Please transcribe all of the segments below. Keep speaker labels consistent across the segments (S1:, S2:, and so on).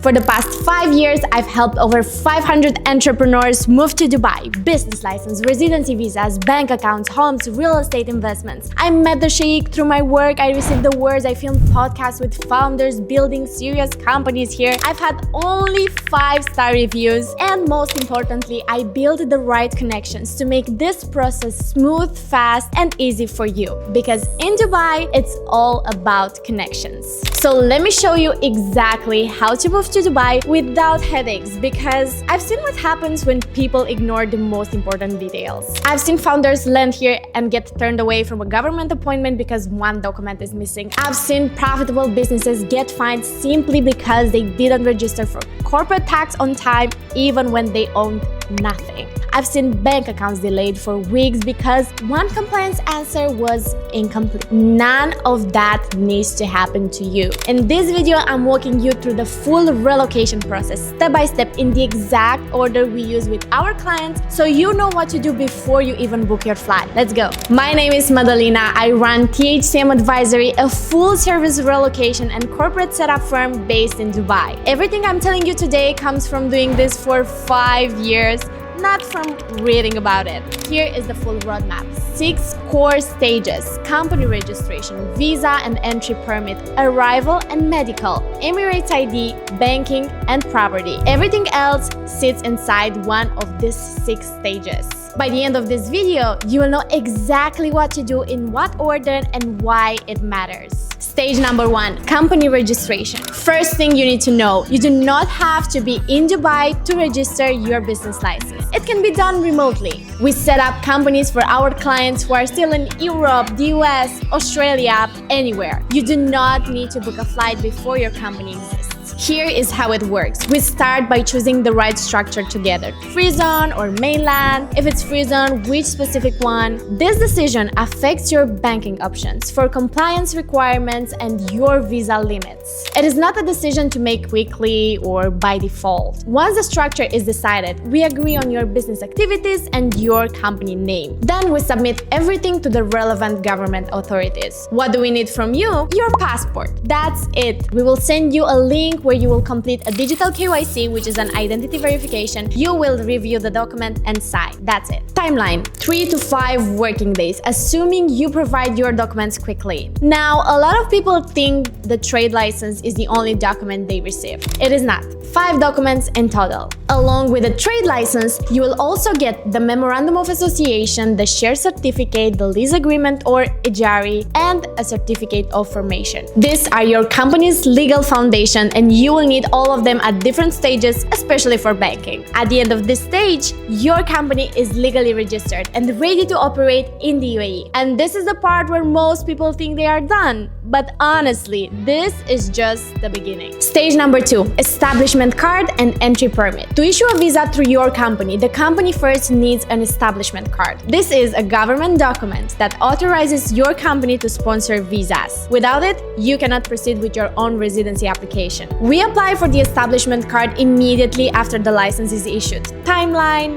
S1: For the past 5 years, I've helped over 500 entrepreneurs move to Dubai. Business license, residency visas, bank accounts, homes, real estate investments. I met the Sheikh through my work. I received awards. I filmed podcasts with founders building serious companies here. I've had only 5-star reviews. And most importantly, I built the right connections to make this process smooth, fast, and easy for you. Because in Dubai, it's all about connections. So let me show you exactly how to move to Dubai without headaches, because I've seen what happens when people ignore the most important details. I've seen founders land here and get turned away from a government appointment because one document is missing. I've seen profitable businesses get fined simply because they didn't register for corporate tax on time, even when they owned nothing. I've seen bank accounts delayed for weeks because one compliance answer was incomplete. None of that needs to happen to you. In this video, I'm walking you through the full relocation process, step by step, in the exact order we use with our clients, so you know what to do before you even book your flight. Let's go. My name is Madalina. I run THCM Advisory, a full-service relocation and corporate setup firm based in Dubai. Everything I'm telling you today comes from doing this for 5 years, not from reading about it. Here is the full roadmap. 6 core stages: company registration, visa and entry permit, arrival and medical, Emirates ID, banking, and property. Everything else sits inside one of these 6 stages. By the end of this video, you will know exactly what to do, in what order, and why it matters. Stage number 1, company registration. First thing you need to know, you do not have to be in Dubai to register your business license. It can be done remotely. We set up companies for our clients who are still in Europe, the US, Australia, anywhere. You do not need to book a flight before your company exists. Here is how it works. We start by choosing the right structure together. Free zone or mainland? If it's free zone, which specific one? This decision affects your banking options for compliance requirements and your visa limits. It is not a decision to make quickly or by default. Once the structure is decided, we agree on your business activities and your company name. Then we submit everything to the relevant government authorities. What do we need from you? Your passport. That's it. We will send you a link where you will complete a digital KYC, which is an identity verification. You will review the document and sign. That's it. Timeline: 3 to 5 working days, assuming you provide your documents quickly. Now, a lot of people think the trade license is the only document they receive. It is not. 5 documents in total. Along with the trade license, you will also get the Memorandum of Association, the share certificate, the lease agreement or ijari, and a certificate of formation. These are your company's legal foundation, and you will need all of them at different stages, especially for banking. At the end of this stage, your company is legally registered and ready to operate in the UAE. And this is the part where most people think they are done. But honestly, this is just the beginning. Stage number 2, establishment card and entry permit. To issue a visa through your company, the company first needs an establishment card. This is a government document that authorizes your company to sponsor visas. Without it, you cannot proceed with your own residency application. We apply for the establishment card immediately after the license is issued. Timeline: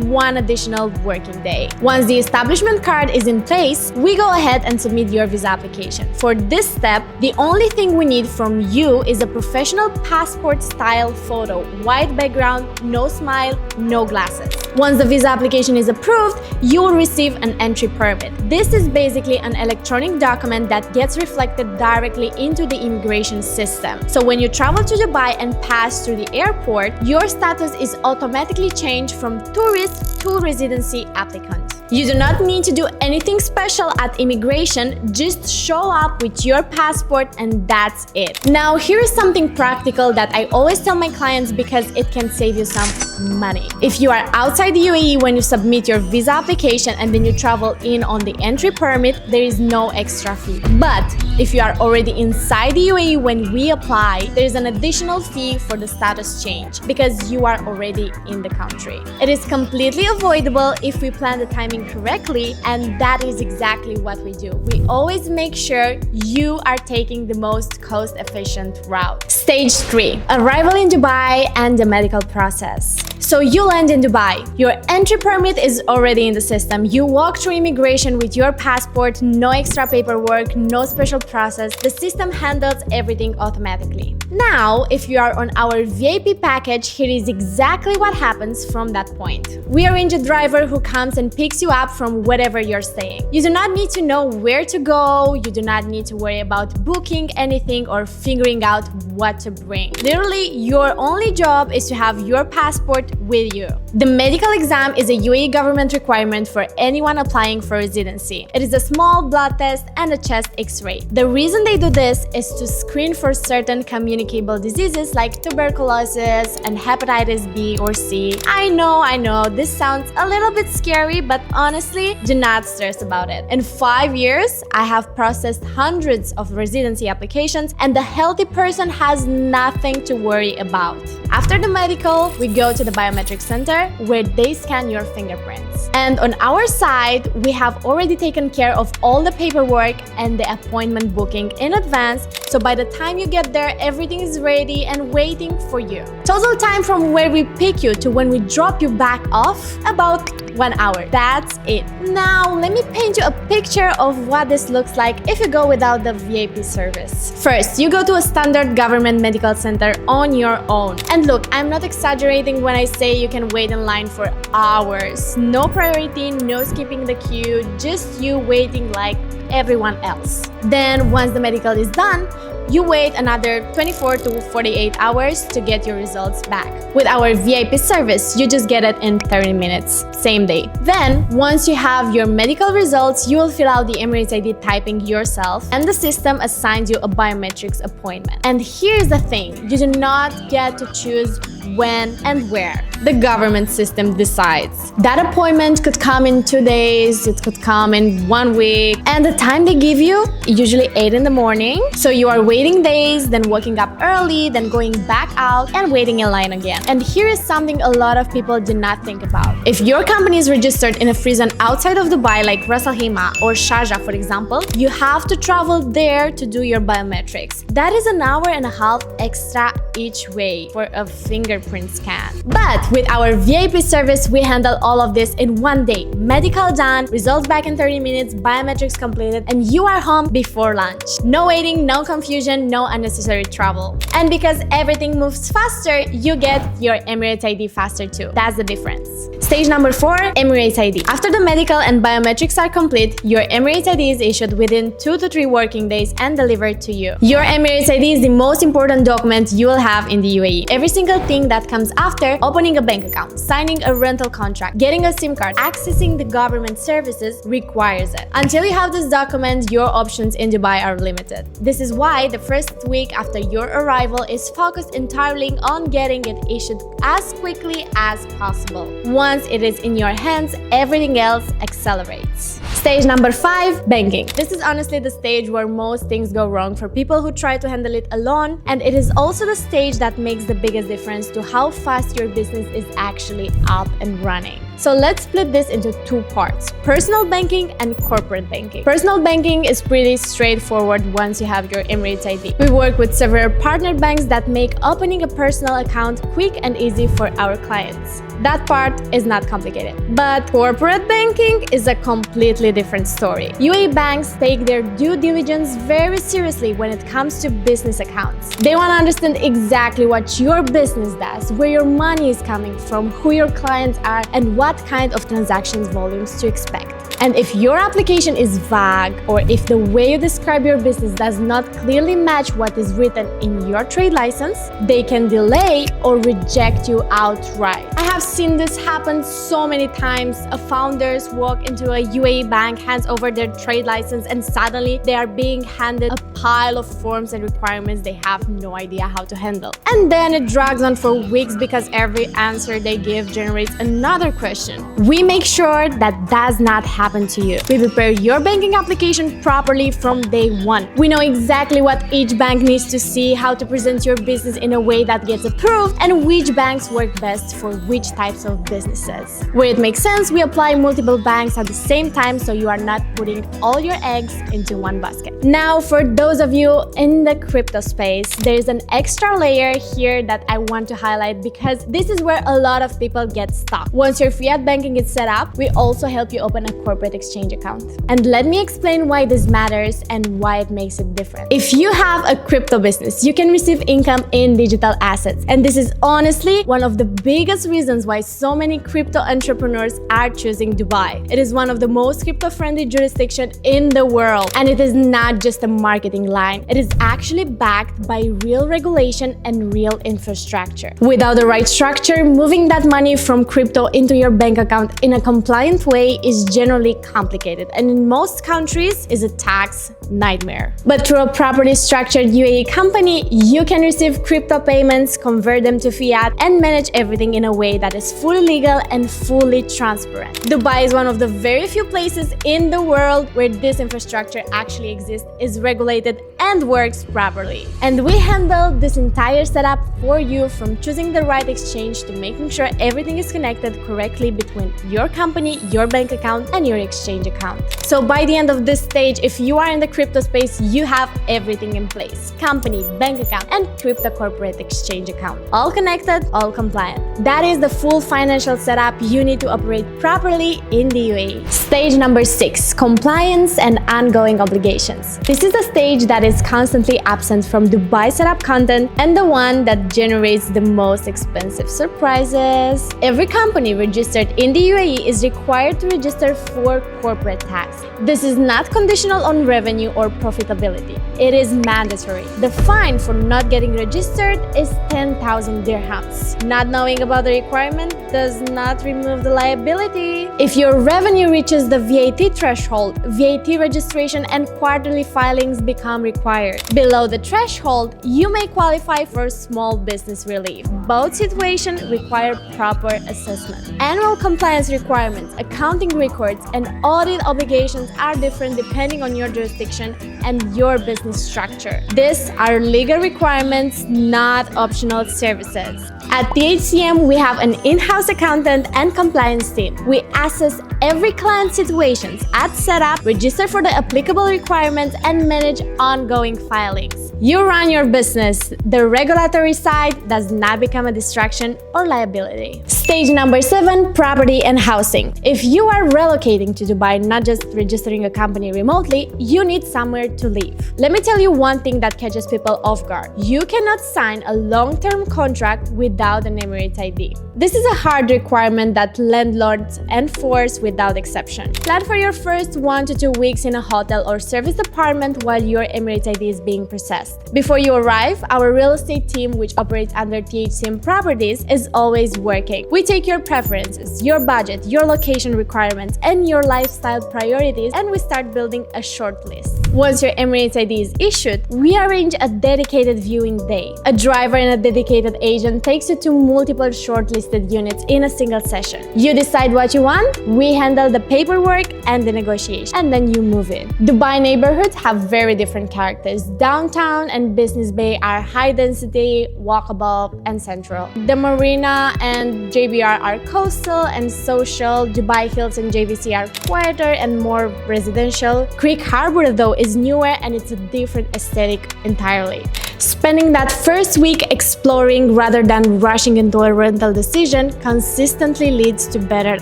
S1: 1 additional working day. Once the establishment card is in place, we go ahead and submit your visa application. For this step, the only thing we need from you is a professional passport style photo, white background, no smile, no glasses. Once the visa application is approved, you will receive an entry permit. This is basically an electronic document that gets reflected directly into the immigration system. So when you travel to Dubai and pass through the airport, your status is automatically changed from tourist to residency applicant. You do not need to do anything special at immigration, just show up with your passport and that's it. Now, here is something practical that I always tell my clients because it can save you some money. If you are outside the UAE when you submit your visa application and then you travel in on the entry permit, there is no extra fee. But if you are already inside the UAE when we apply, there is an additional fee for the status change because you are already in the country. It is completely avoidable if we plan the timing correctly, and that is exactly what we do. We always make sure you are taking the most cost-efficient route. Stage 3, arrival in Dubai and the medical process. So you land in Dubai, your entry permit is already in the system. You walk through immigration with your passport, no extra paperwork, no special process. The system handles everything automatically. Now, if you are on our VIP package, here is exactly what happens from that point. We arrange a driver who comes and picks you up from wherever you're staying. You do not need to know where to go, you do not need to worry about booking anything or figuring out what to bring. Literally, your only job is to have your passport with you. The medical exam is a UAE government requirement for anyone applying for residency. It is a small blood test and a chest X-ray. The reason they do this is to screen for certain communicable diseases like tuberculosis and hepatitis B or C. I know, this sounds a little bit scary, but honestly, do not stress about it. In 5 years, I have processed hundreds of residency applications, and the healthy person has nothing to worry about. After the medical, we go to the biometric center where they scan your fingerprints. And on our side, we have already taken care of all the paperwork and the appointment booking in advance, so by the time you get there, everything is ready and waiting for you. Total time from where we pick you to when we drop you back off, about 1 hour. That's it. Now, let me paint you a picture of what this looks like if you go without the VIP service. First, you go to a standard government medical center on your own. And look, I'm not exaggerating when I say you can wait in line for hours. No priority, no skipping the queue, just you waiting like everyone else. Then, once the medical is done, you wait another 24 to 48 hours to get your results back. With our VIP service, you just get it in 30 minutes, same day. Then, once you have your medical results, you will fill out the Emirates ID typing yourself, and the system assigns you a biometrics appointment. And here's the thing, you do not get to choose when and where. The government system decides. That appointment could come in 2 days, it could come in 1 week, and the time they give you, usually 8 in the morning. So you are waiting days, then waking up early, then going back out and waiting in line again. And here is something a lot of people do not think about. If your company is registered in a free zone outside of Dubai, like Ras Al Khaimah or Sharjah, for example, you have to travel there to do your biometrics. That is an hour and a half extra each way for a fingerprint scan. But with our VIP service, we handle all of this in 1 day. Medical done, results back in 30 minutes, biometrics completed, and you are home before lunch. No waiting, no confusion, no unnecessary travel. And because everything moves faster, you get your Emirates ID faster too. That's the difference. Stage number 4, Emirates ID. After the medical and biometrics are complete, your Emirates ID is issued within 2 to 3 working days and delivered to you. Your Emirates ID is the most important document you will have in the UAE. Every single thing that comes after, opening a bank account, signing a rental contract, getting a SIM card, accessing the government services, requires it. Until you have this document, your options in Dubai are limited. This is why the first week after your arrival is focused entirely on getting it issued as quickly as possible. Once it is in your hands, everything else accelerates. Stage number 5, banking. This is honestly the stage where most things go wrong for people who try to handle it alone, and it is also the stage that makes the biggest difference to how fast your business is actually up and running. So let's split this into 2 parts, personal banking and corporate banking. Personal banking is pretty straightforward once you have your Emirates ID. We work with several partner banks that make opening a personal account quick and easy for our clients. That part is not complicated. But corporate banking is a completely different story. UAE banks take their due diligence very seriously when it comes to business accounts. They want to understand exactly what your business does, where your money is coming from, who your clients are, and what kind of transactions volumes to expect. And if your application is vague, or if the way you describe your business does not clearly match what is written in your trade license, they can delay or reject you outright. I have seen this happen so many times. Founders walk into a UAE bank, hands over their trade license, and suddenly they are being handed a pile of forms and requirements they have no idea how to handle. And then it drags on for weeks because every answer they give generates another question. We make sure that does not happen to you. We prepare your banking application properly from day 1. We know exactly what each bank needs to see, how to present your business in a way that gets approved, and which banks work best for which types of businesses. Where it makes sense, we apply multiple banks at the same time so you are not putting all your eggs into one basket. Now, for those of you in the crypto space, there is an extra layer here that I want to highlight because this is where a lot of people get stuck. Once your fiat banking is set up, we also help you open a corporate corporate exchange account. And let me explain why this matters and why it makes it different. If you have a crypto business, you can receive income in digital assets. And this is honestly one of the biggest reasons why so many crypto entrepreneurs are choosing Dubai. It is one of the most crypto-friendly jurisdictions in the world. And it is not just a marketing line. It is actually backed by real regulation and real infrastructure. Without the right structure, moving that money from crypto into your bank account in a compliant way is generally complicated, and in most countries is a tax nightmare. But through a properly structured UAE company, you can receive crypto payments, convert them to fiat, and manage everything in a way that is fully legal and fully transparent. Dubai is one of the very few places in the world where this infrastructure actually exists, is regulated, and works properly. And we handle this entire setup for you, from choosing the right exchange to making sure everything is connected correctly between your company, your bank account, and your exchange account. So by the end of this stage, if you are in the crypto space, you have everything in place: company, bank account, and crypto corporate exchange account. All connected, all compliant. That is the full financial setup you need to operate properly in the UAE. Stage number 6, compliance and ongoing obligations. This is the stage that is constantly absent from Dubai setup content and the one that generates the most expensive surprises. Every company registered in the UAE is required to register for corporate tax. This is not conditional on revenue or profitability. It is mandatory. The fine for not getting registered is 10,000 dirhams. Not knowing about the requirement does not remove the liability. If your revenue reaches the VAT threshold, VAT registration and quarterly filings become required. Below the threshold, you may qualify for small business relief. Both situations require proper assessment. Annual compliance requirements, accounting records, and audit obligations are different depending on your jurisdiction and your business structure. These are legal requirements, not optional services. At THCM, we have an in-house accountant and compliance team. We assess every client's situations at setup, register for the applicable requirements, and manage ongoing filings. You run your business. The regulatory side does not become a distraction or liability. Stage number 7, property and housing. If you are relocating to Dubai, not just registering a company remotely, you need somewhere to live. Let me tell you one thing that catches people off guard. You cannot sign a long-term contract without an Emirates ID. This is a hard requirement that landlords enforce without exception. Plan for your first 1 to 2 weeks in a hotel or service apartment while your Emirates ID is being processed. Before you arrive, our real estate team, which operates under THCM Properties, is always working. We take your preferences, your budget, your location requirements, and your lifestyle priorities, and we start building a short list. Once your Emirates ID is issued, we arrange a dedicated viewing day. A driver and a dedicated agent takes you to multiple shortlisted units in a single session. You decide what you want, we handle the paperwork and the negotiation, and then you move in. Dubai neighborhoods have very different characters. Downtown and Business Bay are high density, walkable, and central. The Marina and JBR are coastal and social. Dubai Hills and JVC are quieter and more residential. Creek Harbor, though, is newer and it's a different aesthetic entirely. Spending that first week exploring rather than rushing into a rental decision consistently leads to better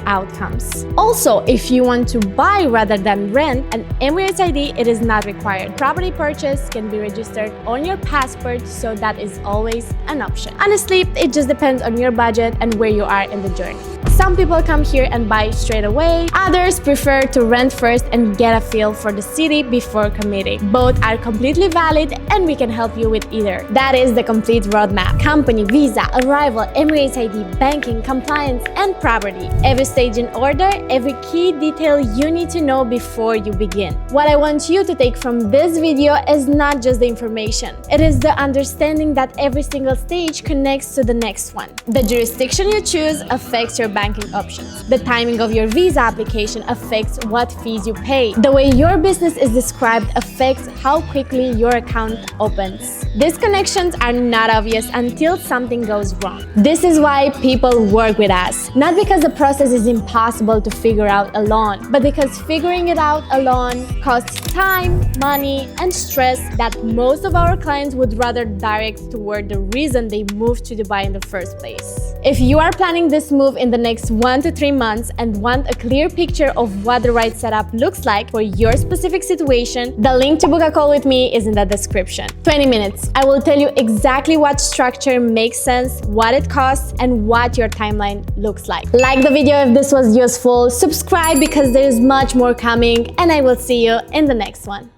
S1: outcomes. Also, if you want to buy rather than rent an Emirates ID, it is not required. Property purchase can be registered on your passport, so that is always an option. Honestly, it just depends on your budget and where you are in the journey. Some people come here and buy straight away. Others prefer to rent first and get a feel for the city before committing. Both are completely valid and we can help you with either. That is the complete roadmap: company, visa, arrival, Emirates ID, banking, compliance, and property. Every stage in order, every key detail you need to know before you begin. What I want you to take from this video is not just the information. It is the understanding that every single stage connects to the next one. The jurisdiction you choose affects your banking options. The timing of your visa application affects what fees you pay. The way your business is described affects how quickly your account opens. These connections are not obvious until something goes wrong. This is why people work with us. Not because the process is impossible to figure out alone, but because figuring it out alone costs time, money, and stress that most of our clients would rather direct toward the reason they moved to Dubai in the first place. If you are planning this move in the next 1 to 3 months and want a clear picture of what the right setup looks like for your specific situation, the link to book a call with me is in the description. 20 minutes. I will tell you exactly what structure makes sense, what it costs, and what your timeline looks like. Like the video if this was useful, subscribe because there is much more coming, and I will see you in the next one.